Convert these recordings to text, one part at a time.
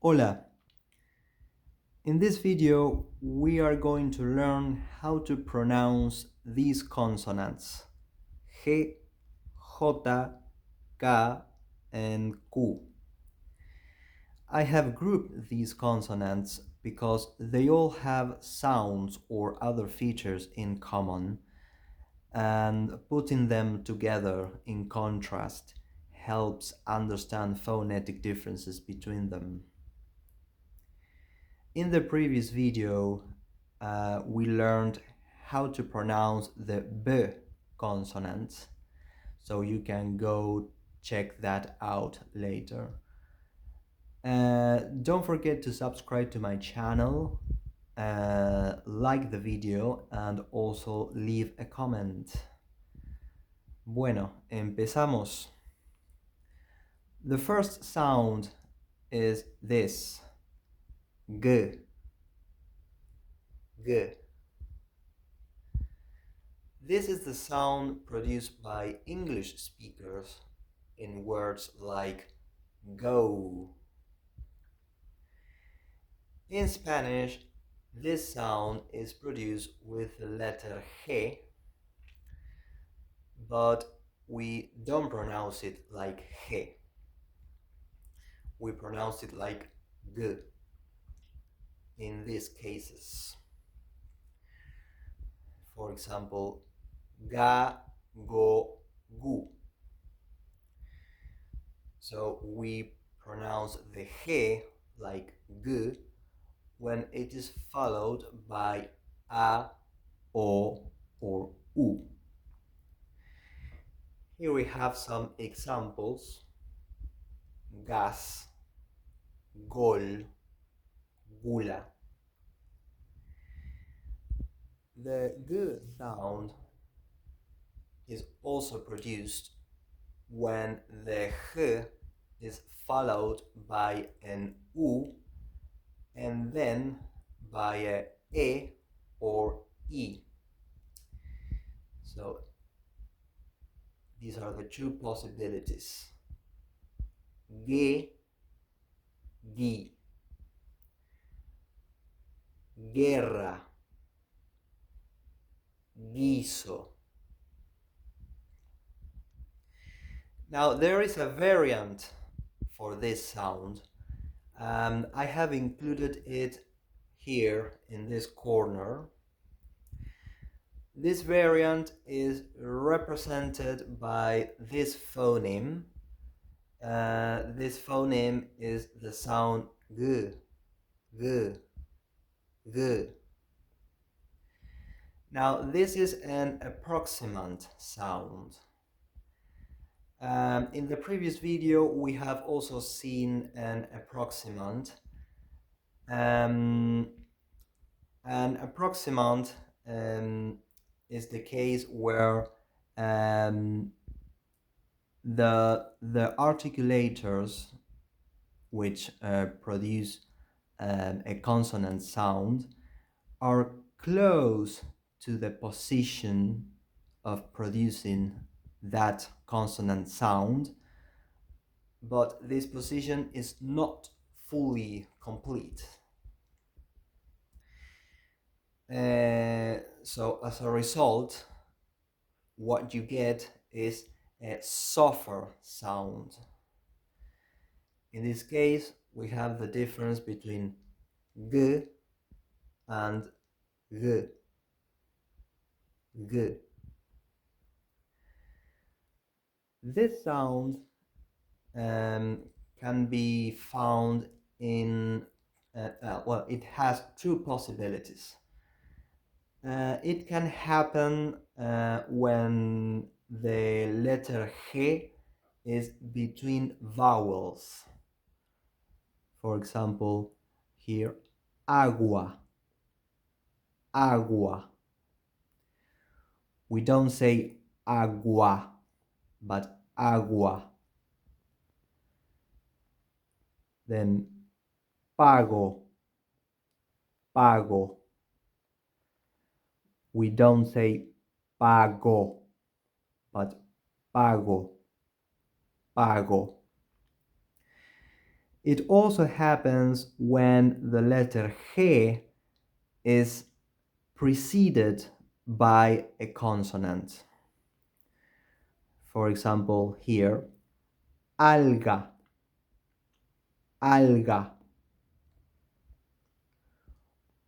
Hola! In this video, we are going to learn how to pronounce these consonants G, J, K, and Q. I have grouped these consonants because they all have sounds or other features in common, and putting them together in contrast helps understand phonetic differences between them. In the previous video, we learned how to pronounce the B consonant, so you can go check that out later. Don't forget to subscribe to my channel, like the video, and also leave a comment. Bueno, empezamos. The first sound is this, G, G. This is the sound produced by English speakers in words like go. In Spanish, this sound is produced with the letter G, but we don't pronounce it like G. We pronounce it like G in these cases. For example, ga, go, gu. So we pronounce the G like G when it is followed by a, o, or u. Here we have some examples: gas, gol, gula. The G sound is also produced when the G is followed by an U and then by a E or E. So these are the two possibilities: G, Gi, guerra, guiso. Now there is a variant for this sound. I have included it here in this corner. This variant is represented by this phoneme. This phoneme is the sound G, G, G. Now this is an approximant sound. In the previous video, we have also seen an approximant. An approximant is the case where the articulators which produce a consonant sound are close to the position of producing that consonant sound, but this position is not fully complete. So as a result, what you get is a softer sound. In this case, we have the difference between G and G, G. This sound can be found in, well, it has two possibilities. It can happen when the letter G is between vowels. For example, here, agua, agua. We don't say agua, but agua. Then pago, pago. We don't say pago, but pago, pago. It also happens when the letter G is preceded by a consonant. For example, here, alga, alga,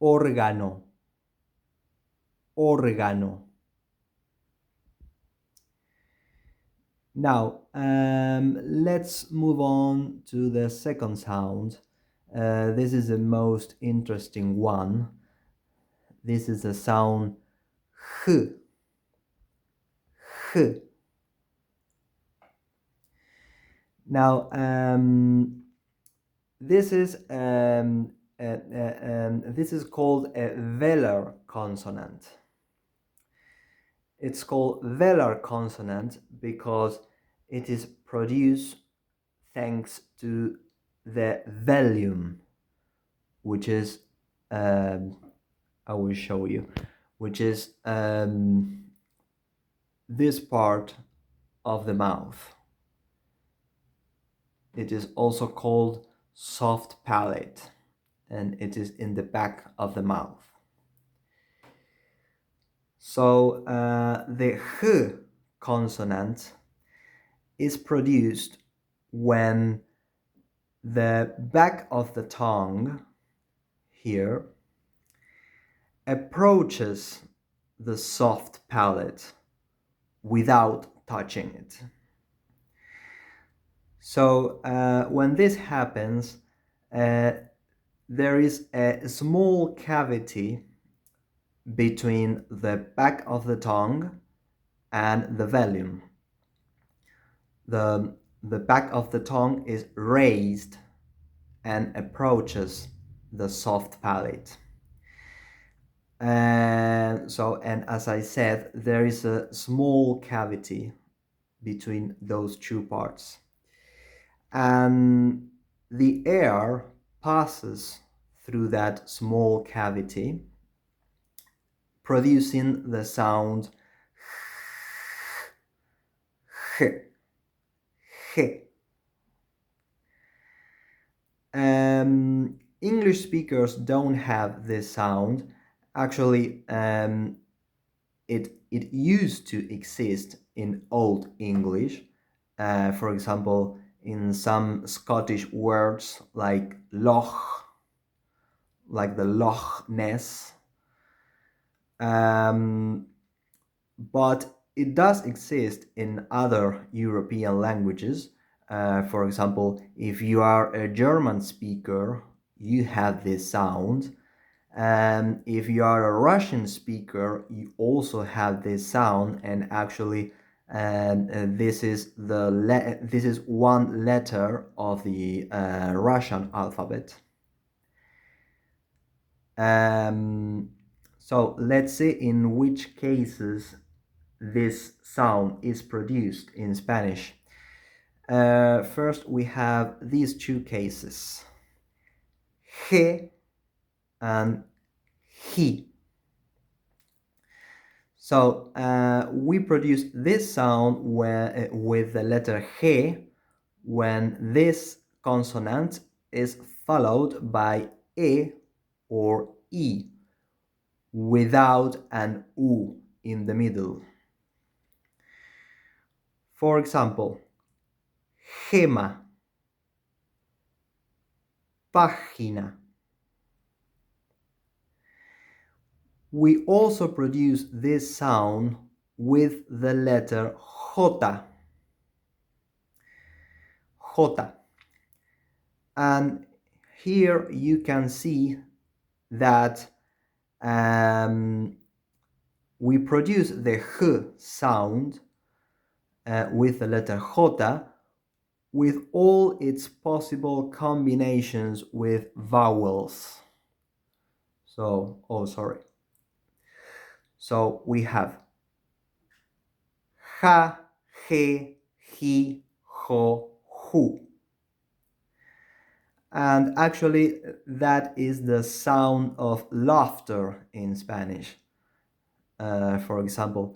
órgano, órgano. Now, let's move on to the second sound. This is the most interesting one. This is the sound h, h. Now, this is called a velar consonant. It's called velar consonant because it is produced thanks to the velum, which is I will show you, which is this part of the mouth. It is also called soft palate, and it is in the back of the mouth. So the h consonant is produced when the back of the tongue here approaches the soft palate without touching it. So when this happens, there is a small cavity between the back of the tongue and the velum. The back of the tongue is raised and approaches the soft palate. And as I said, there is a small cavity between those two parts. And the air passes through that small cavity, producing the sound h, h. English speakers don't have this sound. Actually, it used to exist in Old English. For example, in some Scottish words like loch, like the Loch Ness. But it does exist in other European languages. For example, if you are a German speaker, you have this sound. If you are a Russian speaker, you also have this sound, and actually this is one letter of the Russian alphabet. So let's see in which cases this sound is produced in Spanish. First, we have these two cases, G and he. So we produce this sound with the letter G when this consonant is followed by E or E without an U in the middle. For example, gema, página. We also produce this sound with the letter J. J. And here you can see that we produce the H sound with the letter J with all its possible combinations with vowels. So we have ja, je, ji, jo, ju. And actually, that is the sound of laughter in Spanish. For example,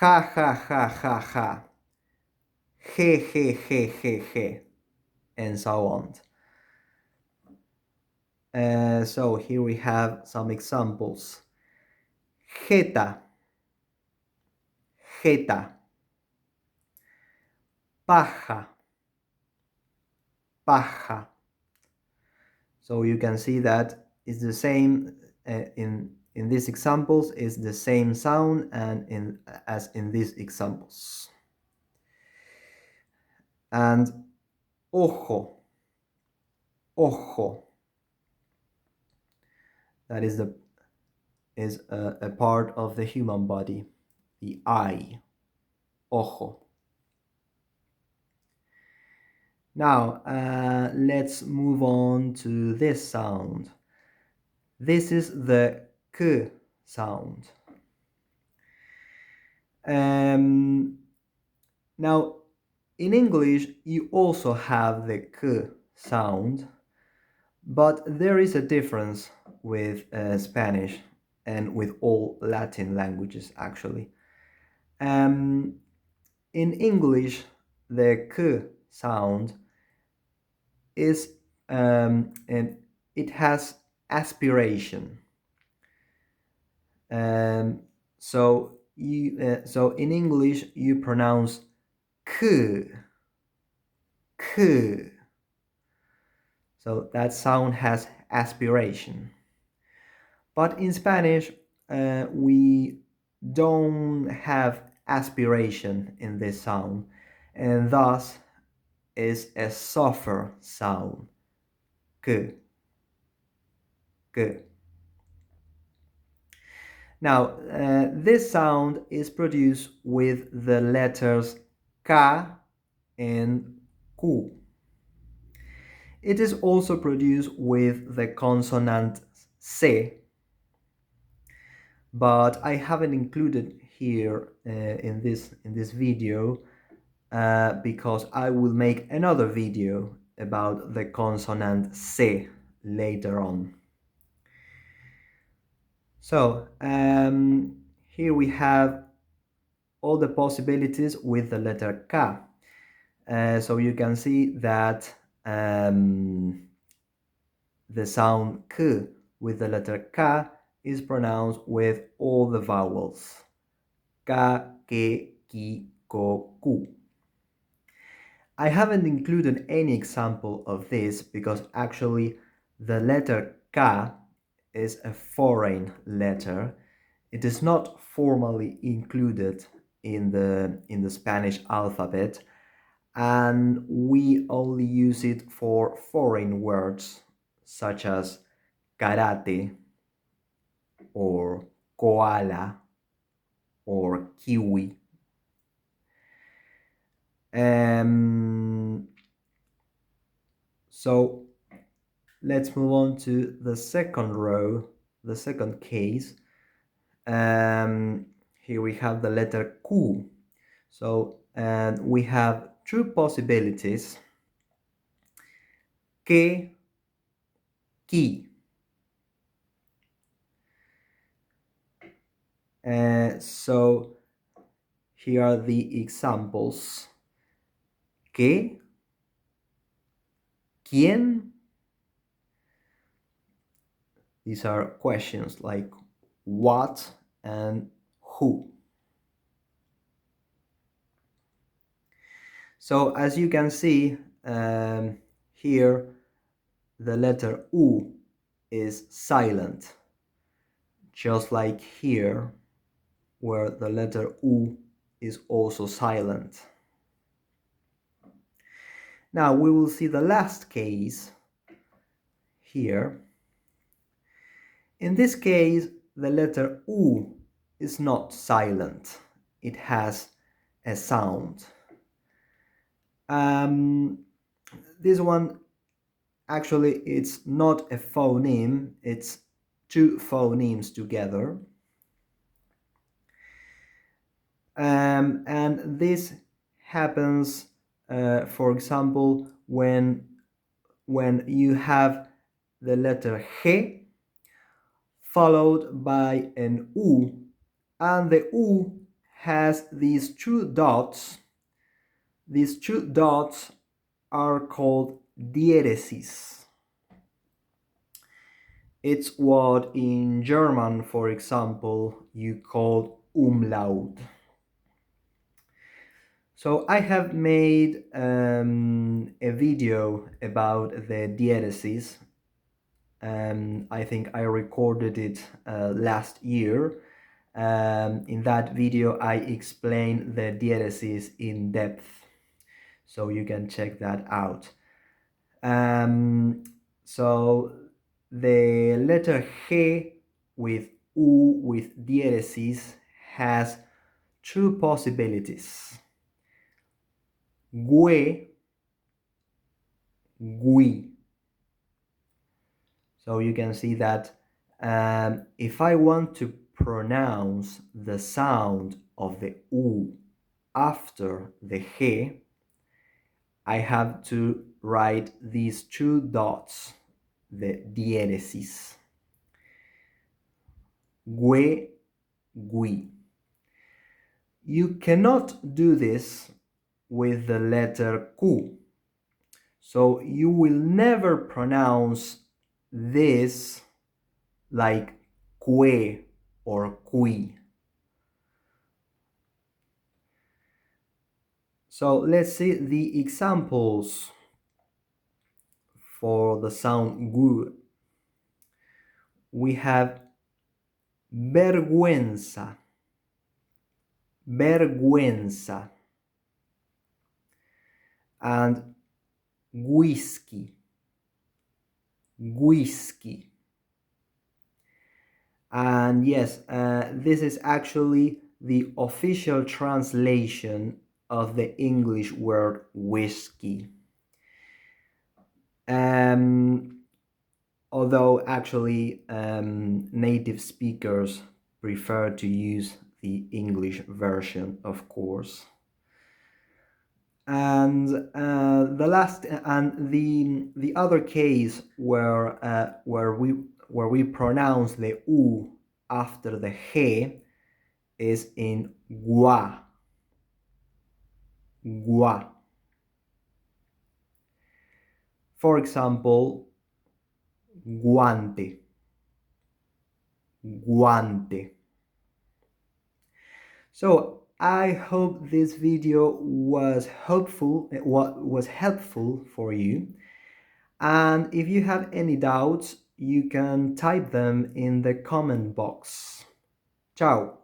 ja, ja, ja, ja, ja, je, je, je, je, je, and so on. So here we have some examples. Jeta, jeta. Paja, paja. So you can see that it's the same in these examples, is the same sound and as in these examples. And ojo, ojo. That is a part of the human body, the eye, ojo. Now let's move on to this sound. This is the k sound. Now, in English, you also have the k sound, but there is a difference with Spanish and with all Latin languages, actually. In English, the k sound is and it has aspiration. So in English you pronounce k, k. So that sound has aspiration. But in Spanish, we don't have aspiration in this sound, and thus is a softer sound. K, k. Now, this sound is produced with the letters K and Q. It is also produced with the consonant C, but I haven't included here in this video because I will make another video about the consonant C later on. So here we have all the possibilities with the letter K. So you can see that the sound K with the letter K is pronounced with all the vowels. Ka, ke, ki, ko, ku. I haven't included any example of this because actually the letter K is a foreign letter. It is not formally included in the Spanish alphabet, and we only use it for foreign words such as karate or koala or kiwi. So let's move on to the second row, the second case. Here we have the letter Q. So we have two possibilities. Que, ki. So here are the examples. Que, quién. These are questions like what and who. So as you can see here, the letter U is silent, just like here, where the letter U is also silent. Now we will see the last case here. In this case, the letter U is not silent. It has a sound. This one, actually, it's not a phoneme. It's two phonemes together. And this happens, for example, when you have the letter G followed by an U, and the U has these two dots. These two dots are called diéresis. It's what in German, for example, you call umlaut. So I have made a video about the diatheses. I think I recorded it last year. In that video, I explain the diatheses in depth, so you can check that out. So the letter G with U with diatheses has two possibilities: gue, gui. So you can see that if I want to pronounce the sound of the U after the G, I have to write these two dots, the diatheses. Gue, gui. You cannot do this with the letter Q. So you will never pronounce this like que or qui. So let's see the examples for the sound gu. We have vergüenza, vergüenza, and whisky, whisky. And yes, this is actually the official translation of the English word whiskey. Although actually native speakers prefer to use the English version, of course. And the last and the other case where we pronounce the U after the G is in gua, gua. For example, guante, guante. So I hope this video was helpful for you. And if you have any doubts, you can type them in the comment box. Ciao!